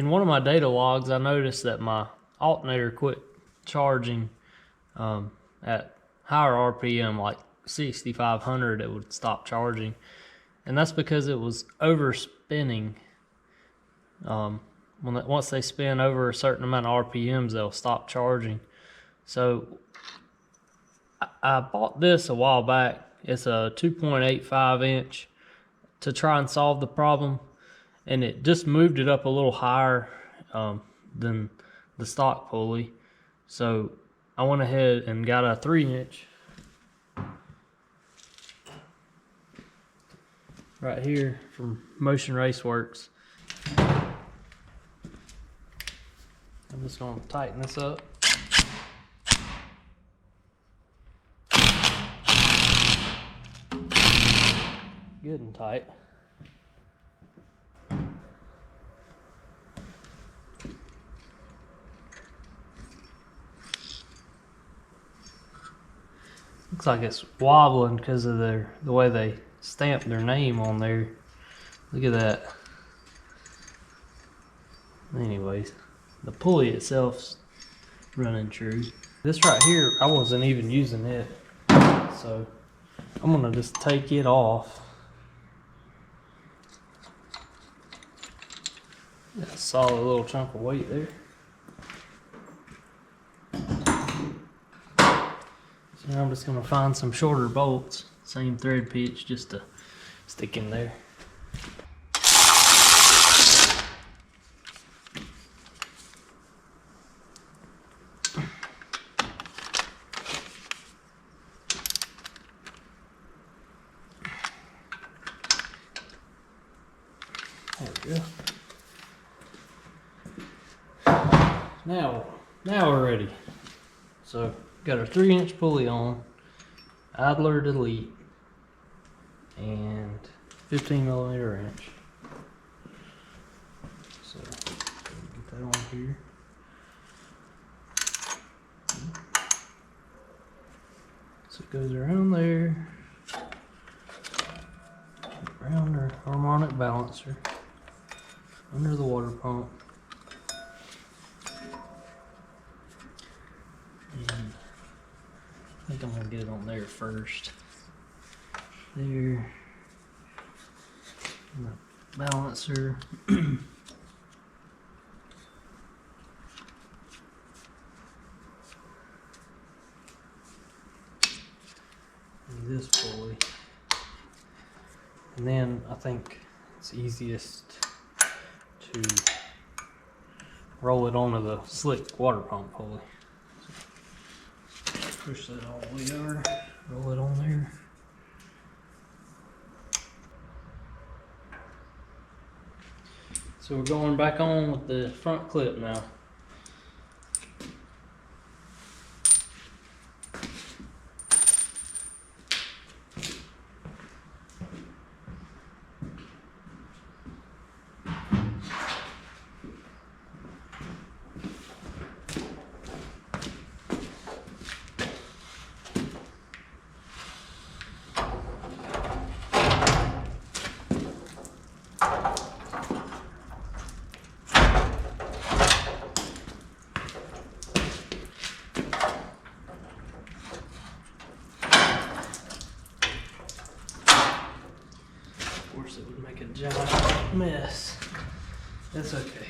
in one of my data logs, I noticed that my alternator quit charging at higher RPM, like 6,500, it would stop charging. And that's because it was overspinning. Once they spin over a certain amount of RPMs, they'll stop charging. So I bought this a while back. It's a 2.85 inch to try and solve the problem, and it just moved it up a little higher than the stock pulley. So I went ahead and got a 3-inch right here from Motion Raceworks. I'm just going to tighten this up. Good and tight. Looks like it's wobbling because of the way they stamped their name on there. Look at that. Anyways, the pulley itself's running true. This right here, I wasn't even using it, so I'm gonna just take it off. Got a solid little chunk of weight there. So now I'm just gonna find some shorter bolts, same thread pitch, just to stick in there. There we go. Now we're ready. So got a 3-inch pulley on, idler delete, and 15mm wrench. So get that on here. So it goes around there, around our harmonic balancer, under the water pump. And I think I'm gonna get it on there first. There. And the balancer. And this pulley. And then I think it's easiest to roll it onto the slick water pump pulley. Push that all the way over, roll it on there. So we're going back on with the front clip now. It would make a giant mess. That's okay.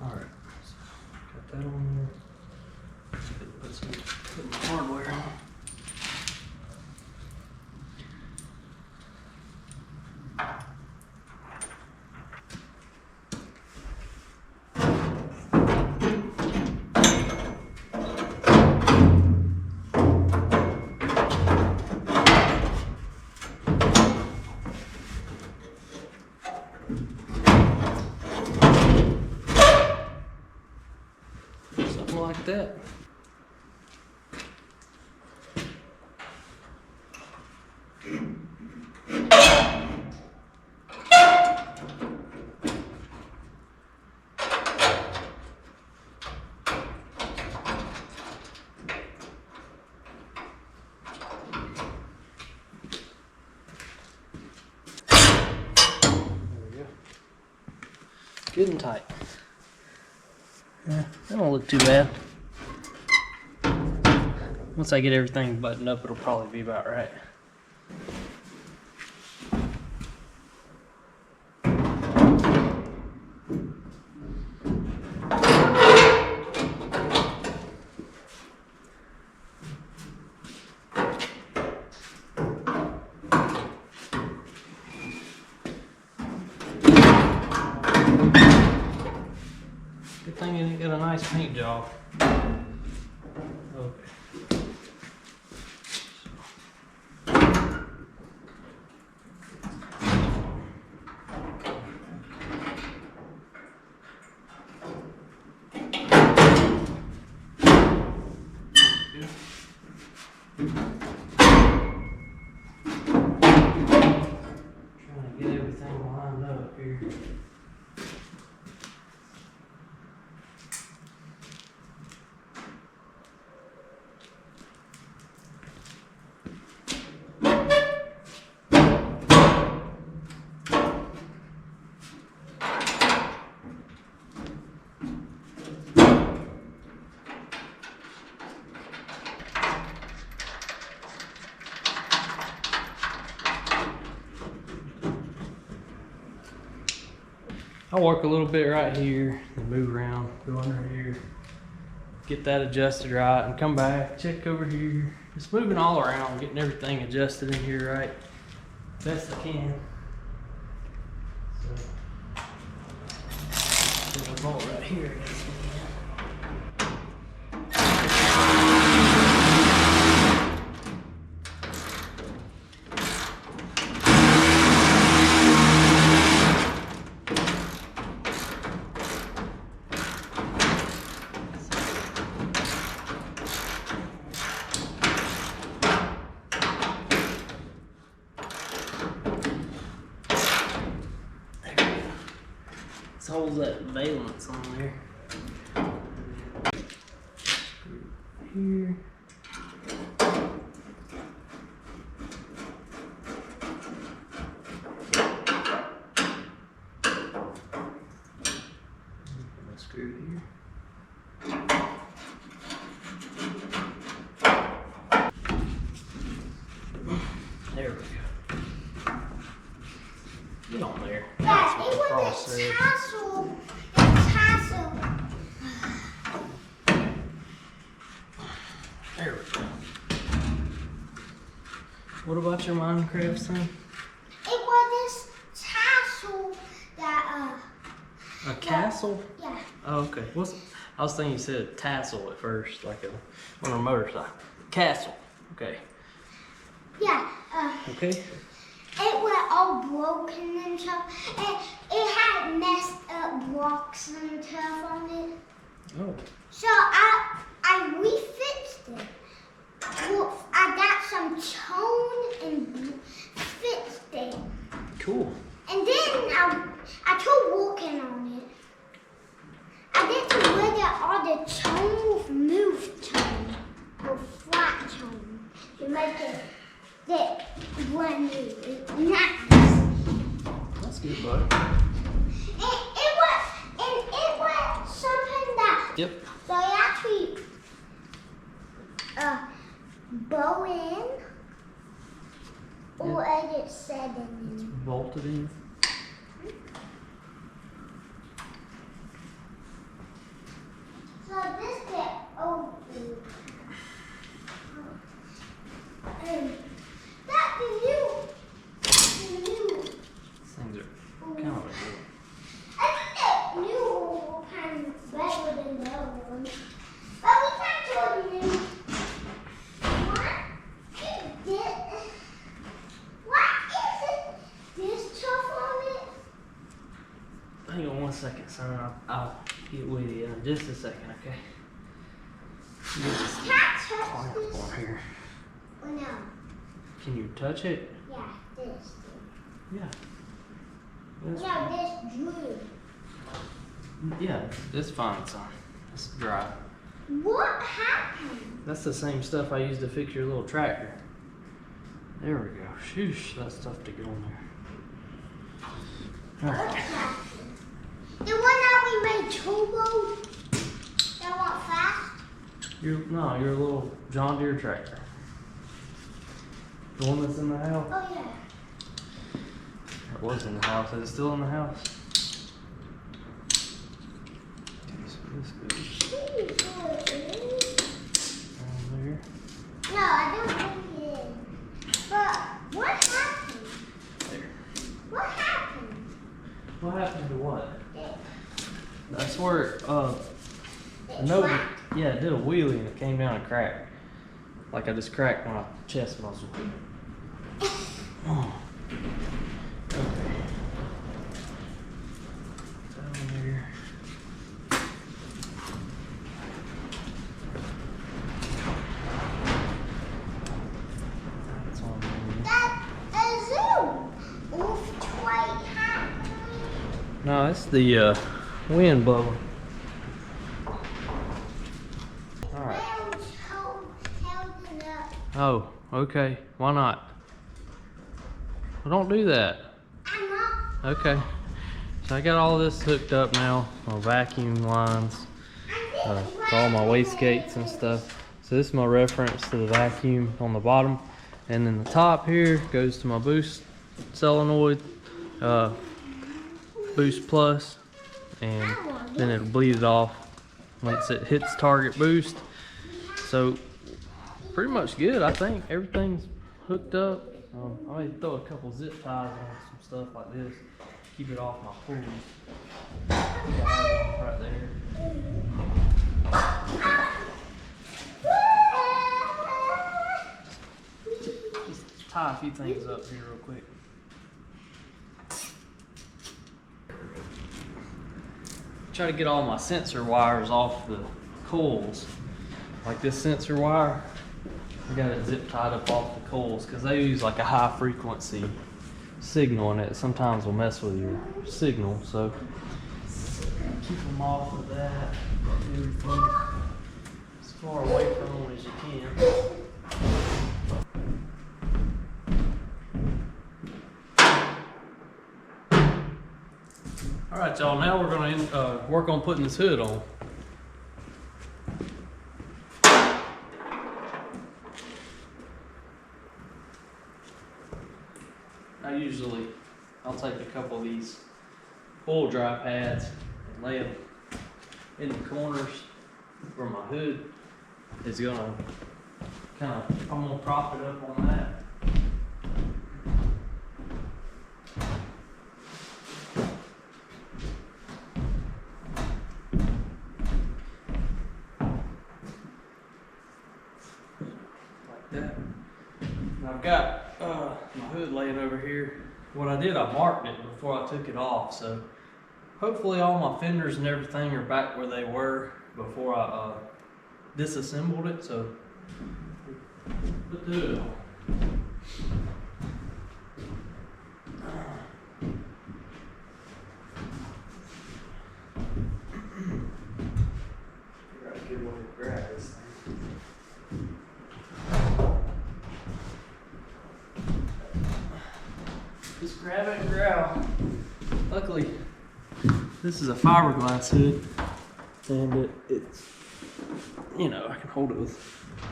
Alright, so got that on there. Put some hardware on. Something like that. Good and tight. Yeah, that don't look too bad. Once I get everything buttoned up, it'll probably be about right. Good thing you didn't get a nice paint job. Okay. Trying to get everything lined up here. I'll work a little bit right here and move around, go under here, get that adjusted right, and come back, check over here. Just moving all around, getting everything adjusted in here right, best I can. So, there's a bolt right here, I guess. This holds that valance on there. Here. Screw here. There we go. Get on there. Dad, it was a tassel. A tassel. There we go. What about your Minecraft thing? It was this tassel that A castle? yeah. Oh, okay. I was thinking you said tassel at first, like on a motorcycle. Castle. Okay. Yeah. Okay. It was all broken and stuff. It had messed up blocks and stuff on it. Oh. So I refixed it. Well, I got some tone and fixed it. Cool. And then I tried working on it. I did to whether all the tone move tone or flat tone to make it that blend new. Nice. That's good, bud. It was something that Yep. so I actually bow in or as it said in Bolted in. So this bit open. That the new. These things are kind of like I think that new will kind of better than the other one. But we can't do it new. What is it? This stuff on it? Hang on one second, son. I'll get with you in just a second, okay? Get this Can't touch clamp this. on here. Oh no. Can you touch it? Yeah, this. Yeah. That's Yeah, this glue. Yeah, it's fine, son. It's dry. What happened? That's the same stuff I used to fix your little tractor. There we go. Shoosh, that's tough to get on there. What Alright. happened? The one turbo that went fast? No, you're a little John Deere tractor. The one that's in the house. Oh yeah. It was in the house. Is it still in the house? So this goes down there. No, I don't think it is. But what happened? There. What happened? What happened to what? It, That's where it no, flapped. yeah, it did a wheelie and it came down and cracked. Like I just cracked my chest muscle. Oh. Okay. Down there. That's on there. That is a wolf white hat. No, it's the wind blowing. Alright. Held it up. Oh, okay. Why not? Well, don't do that. I'm not. Okay. So I got all this hooked up now. My vacuum lines. For all my wastegates and stuff. So this is my reference to the vacuum on the bottom. And then the top here goes to my boost solenoid. Boost plus. And then it'll bleed it off once it hits target boost. So pretty much good, I think. Everything's hooked up. I may throw a couple zip ties on some stuff like this. Keep it off my pulleys. Right there. Just tie a few things up here real quick. Try to get all my sensor wires off the coils. Like this sensor wire, I got it zip tied up off the coils because they use like a high frequency signal and it sometimes will mess with your signal. So keep them off of that. Everything as far away from them as you can. All right, y'all. Now we're gonna work on putting this hood on. I'll take a couple of these oil dry pads and lay them in the corners where my hood is gonna I'm gonna prop it up on that. Like that. And I've got my hood laying over here. What I did, I marked it before I took it off, so hopefully all my fenders and everything are back where they were before I disassembled it. So put the hood on. Figure out a good way to grab this thing. Just grab it and growl. Luckily, this is a fiberglass hood, and it's, you know, I can hold it with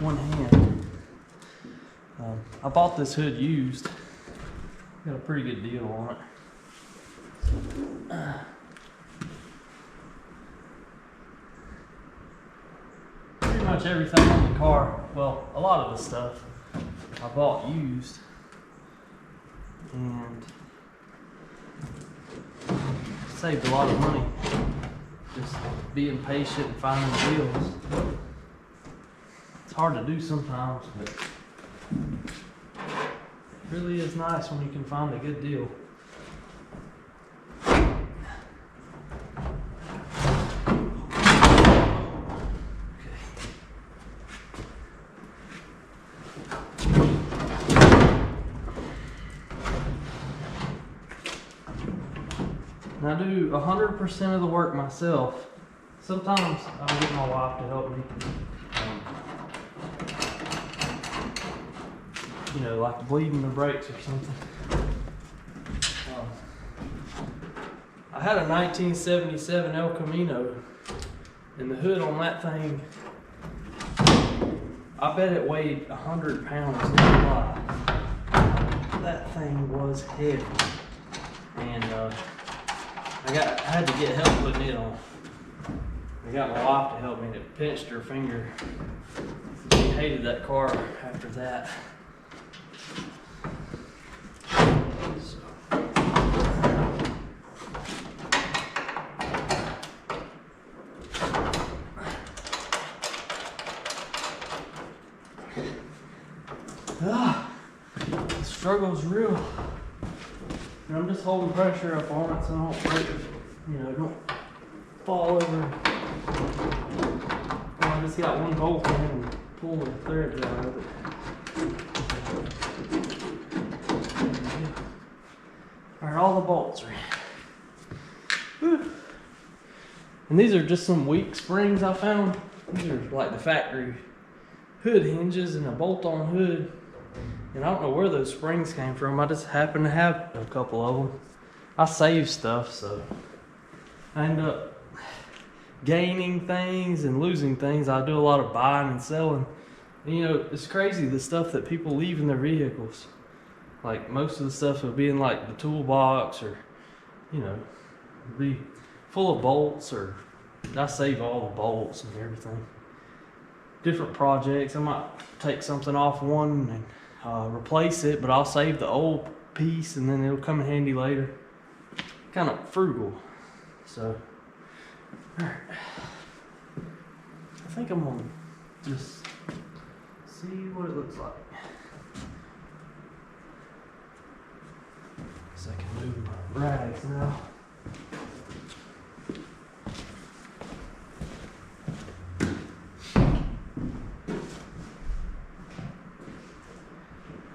one hand. I bought this hood used. Got a pretty good deal on it. Pretty much everything in the car, well, a lot of the stuff I bought used. And saved a lot of money just being patient and finding deals. It's hard to do sometimes, but it really is nice when you can find a good deal. And I do 100% of the work myself. Sometimes I'll get my wife to help me. You know, like bleeding the brakes or something. I I had a 1977 El Camino, and the hood on that thing, I bet it weighed 100 pounds, no lie. That thing was heavy, and I had to get help putting it on. I got my wife to help me, and it pinched her finger. She hated that car after that. The struggle's real. And I'm just holding pressure up on it so I don't break it, don't fall over. I just got one bolt in and pull the threads out of it. Alright, all the bolts are in. Whew. And these are just some weak springs I found. These are like the factory hood hinges and a bolt-on hood. And I don't know where those springs came from. I just happen to have a couple of them. I save stuff, so I end up gaining things and losing things. I do a lot of buying and selling. And, it's crazy the stuff that people leave in their vehicles. Like most of the stuff will be in like the toolbox, or be full of bolts, or I save all the bolts and everything. Different projects, I might take something off one and replace it, but I'll save the old piece and then it'll come in handy later. Kind of frugal. So, alright. I think I'm gonna just see what it looks like. So I can move my rags now.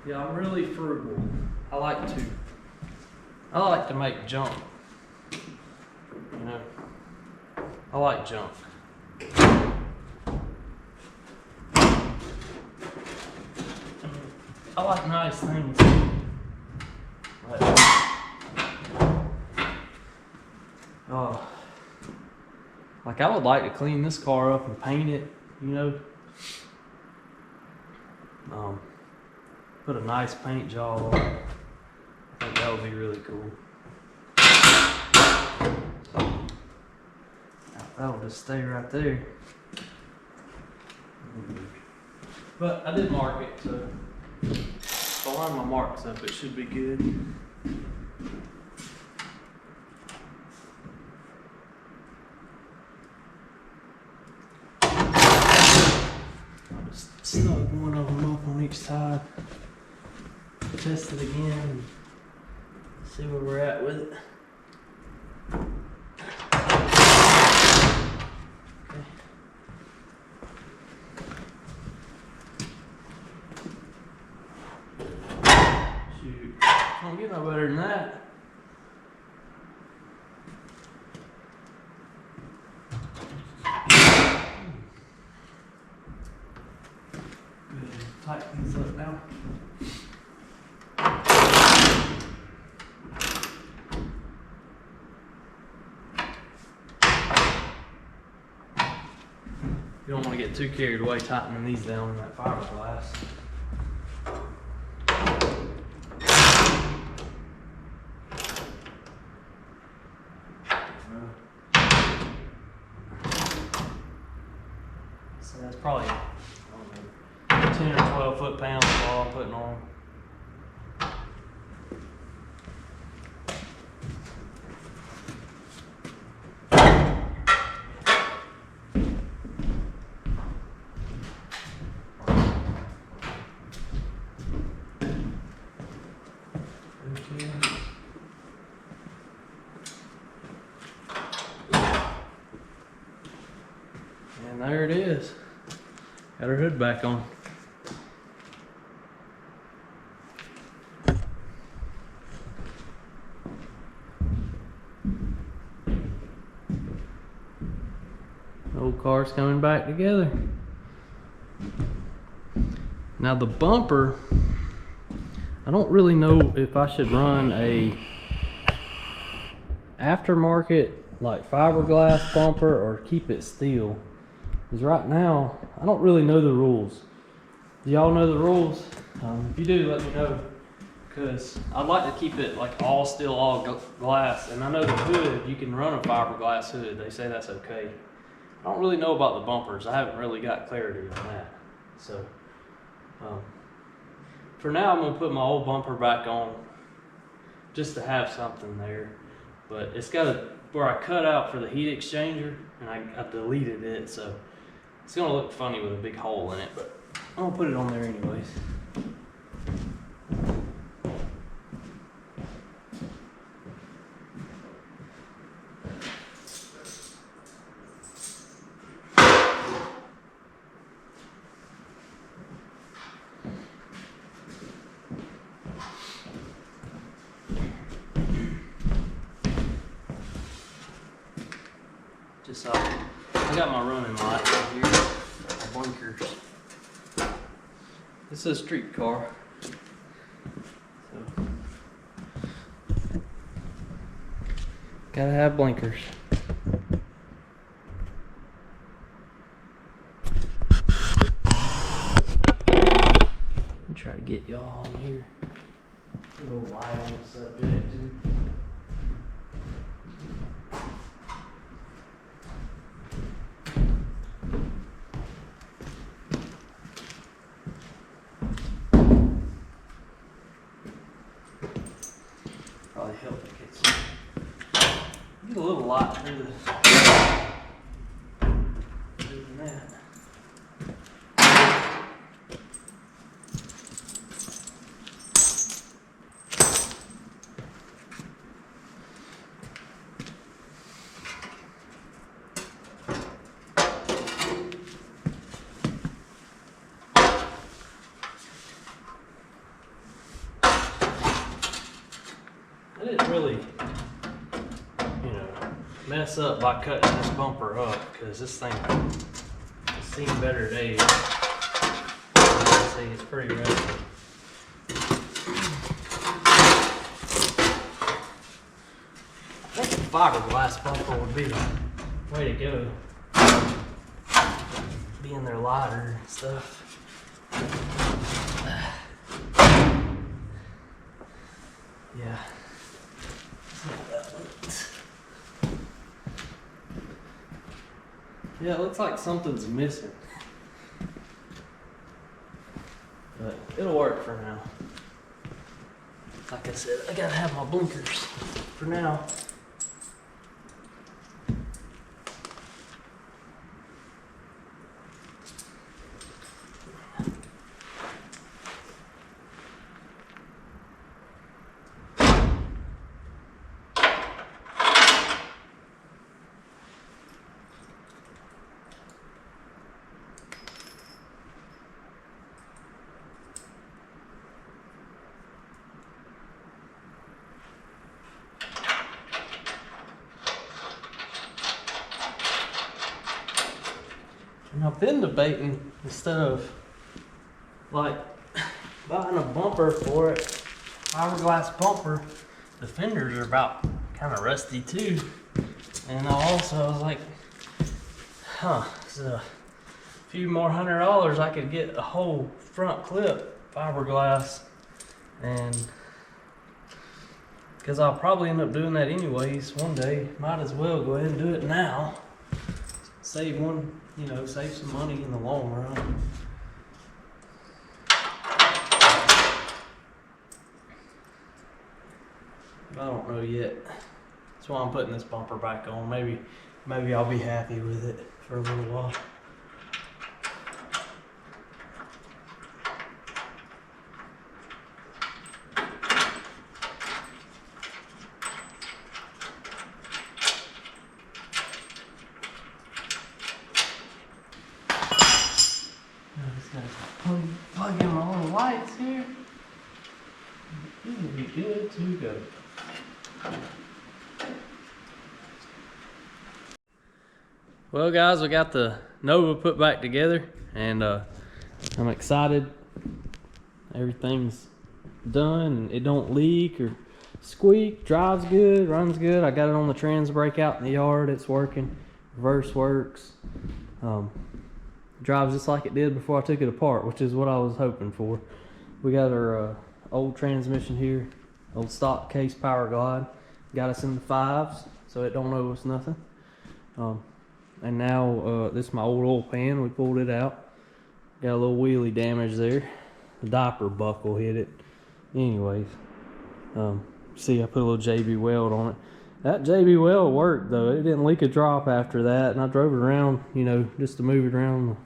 Yeah, I'm really frugal. I like to make junk. I like junk. I like nice things. Like I would like to clean this car up and paint it, put a nice paint job on it. I think that would be really cool. That'll just stay right there. But I did mark it, so if I line my marks up, it should be good. I'll just snug one of them up on each side. Test it again and see where we're at with it. Okay. Shoot, don't get no better than that. Good, tighten these up now. You don't want to get too carried away tightening these down in that fiberglass. So that's probably, 10 or 12 foot-pounds of all I'm putting on. And there it is. Got her hood back on. Old car's coming back together. Now the bumper, I don't really know if I should run a aftermarket like fiberglass bumper or keep it steel. Because right now, I don't really know the rules. Do y'all know the rules? If you do, let me know. Because I'd like to keep it like all steel, all glass. And I know the hood, you can run a fiberglass hood. They say that's okay. I don't really know about the bumpers. I haven't really got clarity on that. So, for now, I'm gonna put my old bumper back on just to have something there. But it's got where I cut out for the heat exchanger, and I deleted it, so it's gonna look funny with a big hole in it, but I'm gonna put it on there anyways. Just I got my running lights right here, my blinkers. This is a street car. So, gotta have blinkers. Let me try to get y'all on here. A little light on the subject too. Probably help it get a little light through that. I didn't really, mess up by cutting this bumper up because this thing has seen better days. See, it's pretty rusty. I think a fiberglass bumper would be the way to go. Being there lighter and stuff. Yeah. Yeah, it looks like something's missing. But it'll work for now. Like I said, I gotta have my blinkers for now. And I've been debating, instead of like buying a bumper for it, fiberglass bumper, the fenders are about kind of rusty too. And I was like, so a few more $100 I could get a whole front clip fiberglass. And because I'll probably end up doing that anyways one day, might as well go ahead and do it now. Save save some money in the long run. I don't know yet. That's why I'm putting this bumper back on. Maybe I'll be happy with it for a little while. Plug in my little lights here. This will be good to go. Well guys, we got the Nova put back together and I'm excited. Everything's done and it don't leak or squeak, drives good, runs good. I got it on the trans brake out in the yard. It's working. Reverse works. Drives just like it did before I took it apart, which is what I was hoping for. We got our old transmission here, old stock case Power Glide. Got us in the 5s, so it don't owe us nothing. And now this is my old oil pan. We pulled it out. Got a little wheelie damage there. The diaper buckle hit it. Anyways, see, I put a little JB Weld on it. That JB Weld worked though. It didn't leak a drop after that, and I drove it around, you know, just to move it around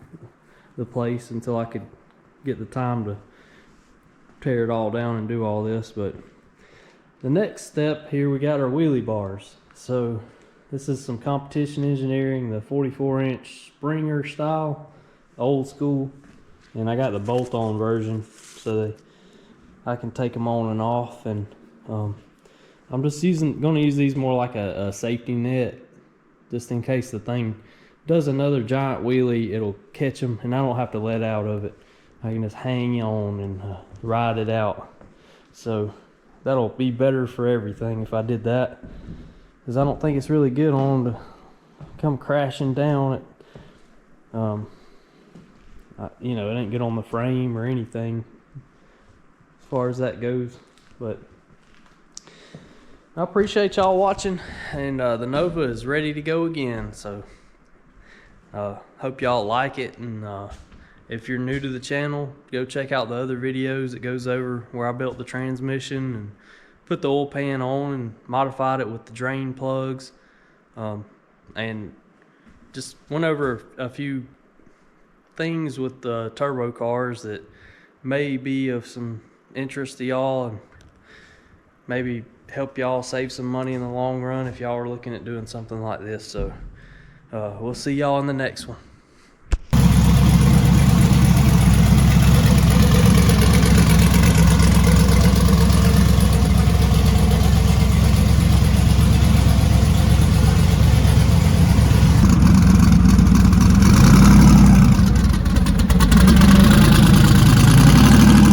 the place until I could get the time to tear it all down and do all this. But the next step here, we got our wheelie bars. So this is some competition engineering, the 44-inch Springer style, old school, and I got the bolt-on version so I can take them on and off. And I'm just going to use these more like a safety net, just in case the thing does another giant wheelie. It'll catch them, and I don't have to let out of it. I can just hang on and ride it out. So that'll be better for everything if I did that, because I don't think it's really good on them to come crashing down. You know, it ain't good on the frame or anything as far as that goes. But I appreciate y'all watching, and the Nova is ready to go again. So hope y'all like it, and if you're new to the channel, go check out the other videos. It goes over where I built the transmission and put the oil pan on and modified it with the drain plugs, and just went over a few things with the turbo cars that may be of some interest to y'all, and maybe help y'all save some money in the long run if y'all are looking at doing something like this. So we'll see y'all in the next one.